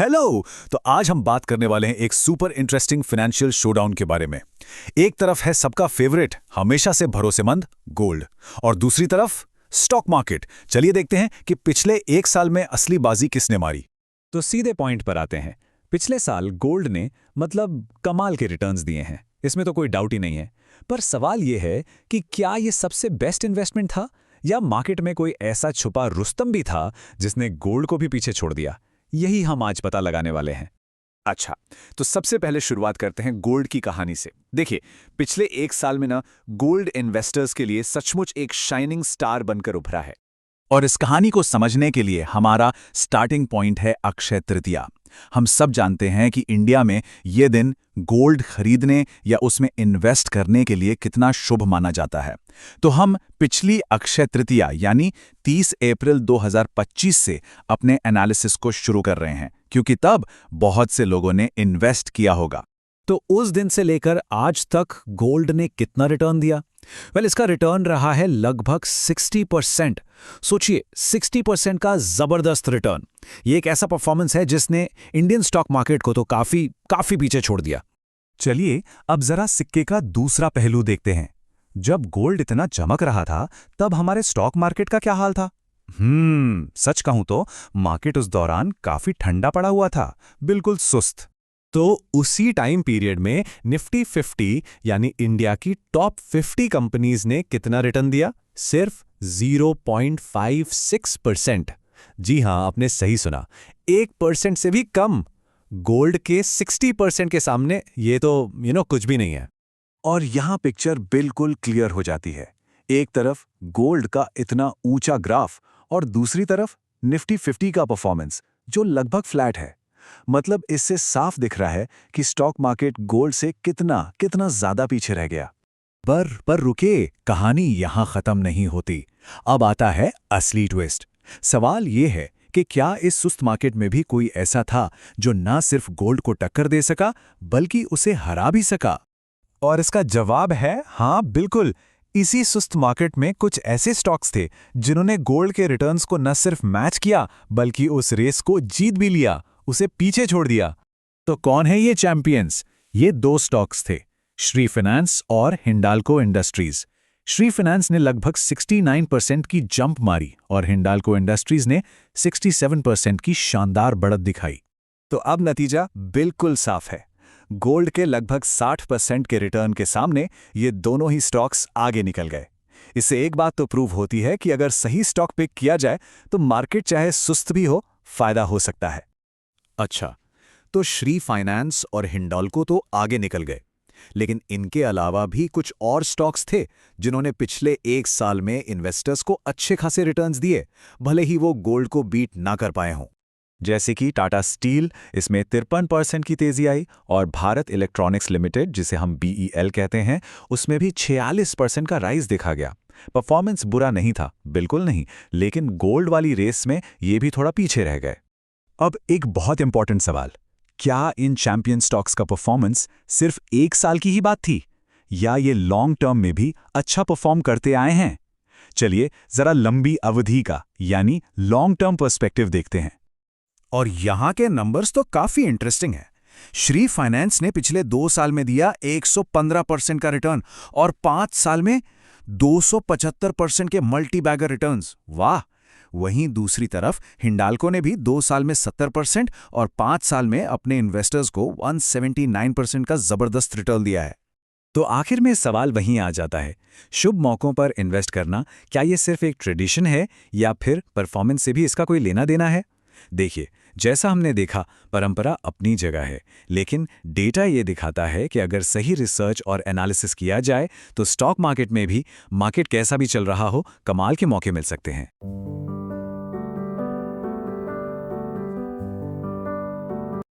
Hello. तो आज हम बात करने वाले हैं एक सुपर इंटरेस्टिंग फाइनेंशियल शोडाउन के बारे में। एक तरफ है सबका फेवरेट, हमेशा से भरोसेमंद गोल्ड, और दूसरी तरफ स्टॉक मार्केट। चलिए देखते हैं कि पिछले एक साल में असली बाजी किसने मारी। तो सीधे पॉइंट पर आते हैं। पिछले साल गोल्ड ने कमाल के रिटर्न्स दिए हैं, इसमें तो कोई डाउट ही नहीं है। पर सवाल ये है कि क्या ये सबसे बेस्ट इन्वेस्टमेंट था, या मार्केट में कोई ऐसा छुपा रुस्तम भी था जिसने गोल्ड को भी पीछे छोड़ दिया? यही हम आज पता लगाने वाले हैं। अच्छा, तो सबसे पहले शुरुआत करते हैं गोल्ड की कहानी से। देखिए, पिछले एक साल में गोल्ड इन्वेस्टर्स के लिए सचमुच एक शाइनिंग स्टार बनकर उभरा है। और इस कहानी को समझने के लिए हमारा स्टार्टिंग पॉइंट है अक्षय तृतीया। हम सब जानते हैं कि इंडिया में ये दिन गोल्ड खरीदने या उसमें इन्वेस्ट करने के लिए कितना शुभ माना जाता है। तो हम पिछली अक्षय तृतीया यानी 30 अप्रैल 2025 से अपने एनालिसिस को शुरू कर रहे हैं, क्योंकि तब बहुत से लोगों ने इन्वेस्ट किया होगा। तो उस दिन से लेकर आज तक गोल्ड ने कितना रिटर्न दिया? इसका रिटर्न रहा है लगभग 60%। सोचिए, 60% का जबरदस्त रिटर्न। ये एक ऐसा परफॉर्मेंस है जिसने इंडियन स्टॉक मार्केट को तो काफी पीछे छोड़ दिया। चलिए अब जरा सिक्के का दूसरा पहलू देखते हैं। जब गोल्ड इतना चमक रहा था, तब हमारे स्टॉक मार्केट का क्या हाल था? सच कहूं तो मार्केट उस दौरान काफी ठंडा पड़ा हुआ था, बिल्कुल सुस्त। तो उसी टाइम पीरियड में निफ्टी 50 यानी इंडिया की टॉप 50 कंपनीज ने कितना रिटर्न दिया? सिर्फ 0.56%। जी हां, आपने सही सुना, 1% से भी कम। गोल्ड के 60% के सामने ये तो कुछ भी नहीं है। और यहां पिक्चर बिल्कुल क्लियर हो जाती है। एक तरफ गोल्ड का इतना ऊंचा ग्राफ और दूसरी तरफ निफ्टी 50 का परफॉर्मेंस जो लगभग फ्लैट है। मतलब इससे साफ दिख रहा है कि स्टॉक मार्केट गोल्ड से कितना ज्यादा पीछे रह गया। पर रुके, कहानी यहां खत्म नहीं होती। अब आता है असली ट्विस्ट। सवाल यह है कि क्या इस सुस्त मार्केट में भी कोई ऐसा था जो ना सिर्फ गोल्ड को टक्कर दे सका बल्कि उसे हरा भी सका? और इसका जवाब है हाँ, बिल्कुल। इसी सुस्त मार्केट में कुछ ऐसे स्टॉक्स थे जिन्होंने गोल्ड के रिटर्न्स को न सिर्फ मैच किया बल्कि उस रेस को जीत भी लिया, उसे पीछे छोड़ दिया। तो कौन है ये चैंपियंस? ये दो स्टॉक्स थे, श्री फाइनेंस और हिंडाल्को इंडस्ट्रीज। श्री फाइनेंस ने लगभग 69% की जंप मारी और हिंडाल्को इंडस्ट्रीज ने 67% की शानदार बढ़त दिखाई। तो अब नतीजा बिल्कुल साफ है। गोल्ड के लगभग 60% के रिटर्न के सामने ये दोनों ही स्टॉक्स आगे निकल गए। इससे एक बात तो प्रूव होती है कि अगर सही स्टॉक पिक किया जाए तो मार्केट चाहे सुस्त भी हो, फायदा हो सकता है। अच्छा, तो श्री फाइनेंस और हिंडाल्को तो आगे निकल गए, लेकिन इनके अलावा भी कुछ और स्टॉक्स थे जिन्होंने पिछले एक साल में इन्वेस्टर्स को अच्छे खासे रिटर्न्स दिए, भले ही वो गोल्ड को बीट ना कर पाए हों। जैसे कि टाटा स्टील, इसमें 53% की तेजी आई, और भारत इलेक्ट्रॉनिक्स लिमिटेड, जिसे हम BEL कहते हैं, उसमें भी 46% का राइज देखा गया। परफॉर्मेंस बुरा नहीं था, बिल्कुल नहीं, लेकिन गोल्ड वाली रेस में ये भी थोड़ा पीछे रह गए। अब एक बहुत इंपॉर्टेंट सवाल, क्या इन चैंपियन स्टॉक्स का परफॉर्मेंस सिर्फ एक साल की ही बात थी, या ये लॉन्ग टर्म में भी अच्छा परफॉर्म करते आए हैं? चलिए जरा लंबी अवधि का यानी लॉन्ग टर्म पर्सपेक्टिव देखते हैं। और यहां के नंबर्स तो काफी इंटरेस्टिंग है। श्री फाइनेंस ने पिछले 2 साल में दिया 115% का रिटर्न और 5 साल में 275% के मल्टी बैगर रिटर्न्स। वाह! वहीं दूसरी तरफ हिंडाल्को ने भी 2 साल में 70% और 5 साल में अपने इन्वेस्टर्स को 179% का जबरदस्त रिटर्न दिया है। तो आखिर में सवाल वहीं आ जाता है, शुभ मौकों पर इन्वेस्ट करना क्या ये सिर्फ एक ट्रेडिशन है, या फिर परफॉर्मेंस से भी इसका कोई लेना देना है? देखिए, जैसा हमने देखा, परंपरा अपनी जगह है, लेकिन डेटा ये दिखाता है कि अगर सही रिसर्च और एनालिसिस किया जाए तो स्टॉक मार्केट में भी, मार्केट कैसा भी चल रहा हो, कमाल के मौके मिल सकते हैं।